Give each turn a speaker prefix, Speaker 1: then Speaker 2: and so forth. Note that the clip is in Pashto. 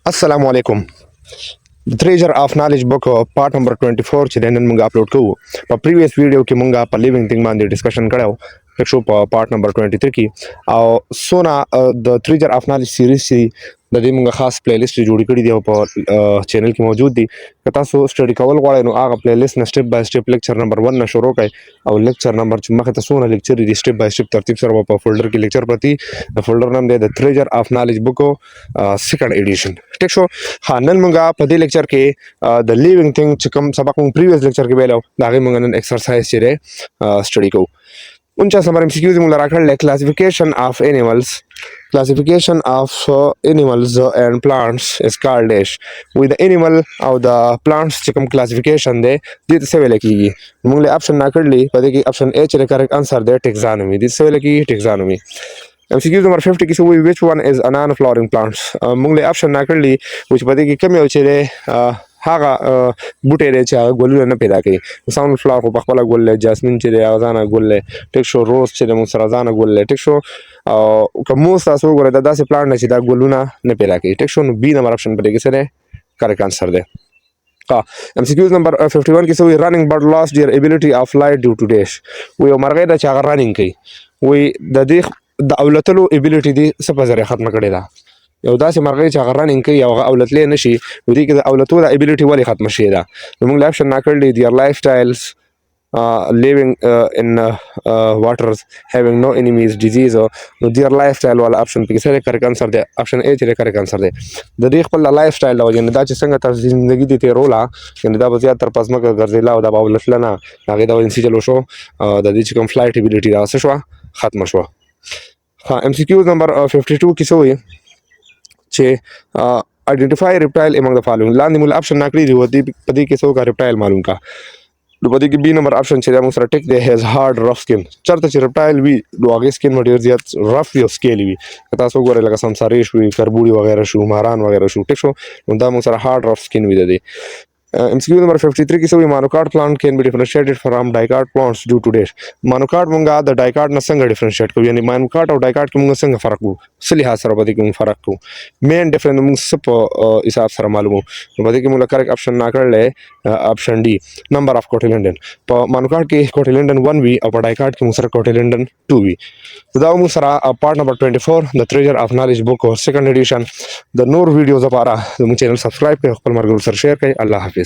Speaker 1: Assalamualaikum. The Treasure of Knowledge book part number 24 چې نن موږ اپلوډ کوو. په پریویس ویډیو کې موږ په لیوینګ تھنګ باندې ډسکشن کړو تک شو په پارت نمبر 23 کې او سونا د Treasure of Knowledge سیریز چې د دې موږ خاص پلی لیست جوړ کړی دی او په چینل کې موجود دي. که تاسو سټډي کول غواړئ نو هغه پلی لیست نه سټپ بای سټپ لیکچر نمبر 1 نه شروع کړئ او لیکچر نمبر چې مخه ته سونه لیکچر دي سټپ بای سټپ ترتیب سره په فولډر کې لیکچر پرتی د فولډر نام دی د Treasure of Knowledge book سیکنډ ایډیشن. ټیک شو. ها نن موږ په دې لیکچر کې د لیوینګ تھنګ چې کوم سبق موږ پریویس لیکچر کې ویلو دا غي موږ نن ایکسرسایز چیرې سټډي کوو. 49 نمبر MCQs موږ راکړل classification of animals. Classification of animals and plants is called dash. with the animal او the plants چې کوم classification دی دې څه ویل کیږي موږ له اپشن ناکړلې په دې کې اپشن A چې کریکټ انسر دی taxonomy دې څه ویل کیږي taxonomy. MCQ نمبر 50 کې سوې which one is a non flowering plants موږ له اپشن ناکړلې چې په دې کې کوم یو چې هغه بوټي دی چې هغه ګلونه نه پیدا کوي. ساون فلاور خو په خپله ګل دی، جاسمین چې دی هغه ځانه ګل دی، ټیک شو. روز چې دی موږ سره ځانه ګل دی، ټیک شو. او که موس تاسو وګورئ دا داسې پلانټ دی چې دا ګلونه نه پیدا کوي، ټیک شو. نو بي نمبر اپشن په دې کې څه دی کریکټ انسر دی. MCQs نمبر 51 کې څه وایي running bird lost their ability of flight due to dash. وایي یو مرغۍ ده چې هغه رننګ کوي، وایي د دې د اولتلو ابیلیټي دې څه په ذریعه ختمه کړې ده. یو داسې مرغۍ چې هغه رننګ کوي او هغه اولتلی نه شي نو دې کې د اولتو د ابیلیټي ولې ختمه شوې ده. نو موږ له اپشن ناکړلی دیयर لایف سټایلز living in waters having no enemies disease نو دیयर لایف سټایل والا اپشن پکې څه دی کریکټ انسر دی. اپشن A چې دی کریکټ انسر دی. د دې خپل لایف سټایل د وجې نه دا چې څنګه تاسو زندګي دې تېروله یعنې دا به زیات تر په ځمکه ګرځېدله او دا به اولتله نه هغې د وجې چلو شو د دې چې کوم فلایټ ابیلیټي دا څه شوه ختمه شوه. MCQs نمبر 52 کې څه وایي چې identify reptile among the following. لاندې موږ اپشن ناکړي دي په دې کې څوک reptile معلوم کا. نو په دې کې بي نمبر اپشن چې دا موږ سره ټیک دی has hard rough skin. چېرته چې reptile وي نو هغې سکین به ډېر زیات رف وي او سکیلي وي. که تاسو وګورئ لکه سمسارې شوي، کربوړي وغیره شو، ماران وغیره شو، ټیک شو. نو دا موږ سره hard rough skin وي د دې. MCQ نمبر 53 کې څه وایي monocot plant can be differentiated from dicot plants due to dash. monocot مونږه د dicot نه څنګه ډیفرنشیټ کوو یعنی monocot او dicot کې مونږ څنګه فرق کوو څه لحاظ سره په دې کې مونږ فرق کوو مین ډیفرنس مونږ څه په حساب سره معلومو. نو په دې کې مونږ کریکټ اپشن ناکړلی اپشن ډي نمبر اف کوټیلنډن. په monocot کې کوټیلنډن 1 وي او په dicot کې مونږ سره کوټیلنډن 2 وي. دا مونږ سره پارت نمبر 24 د Treasure of Knowledge book سیکنډ ایډیشن د نور ویډیوز لپاره زموږ چینل سبسکرایب کړئ، خپل ملګرو سره شیر کړئ. الله حافظ.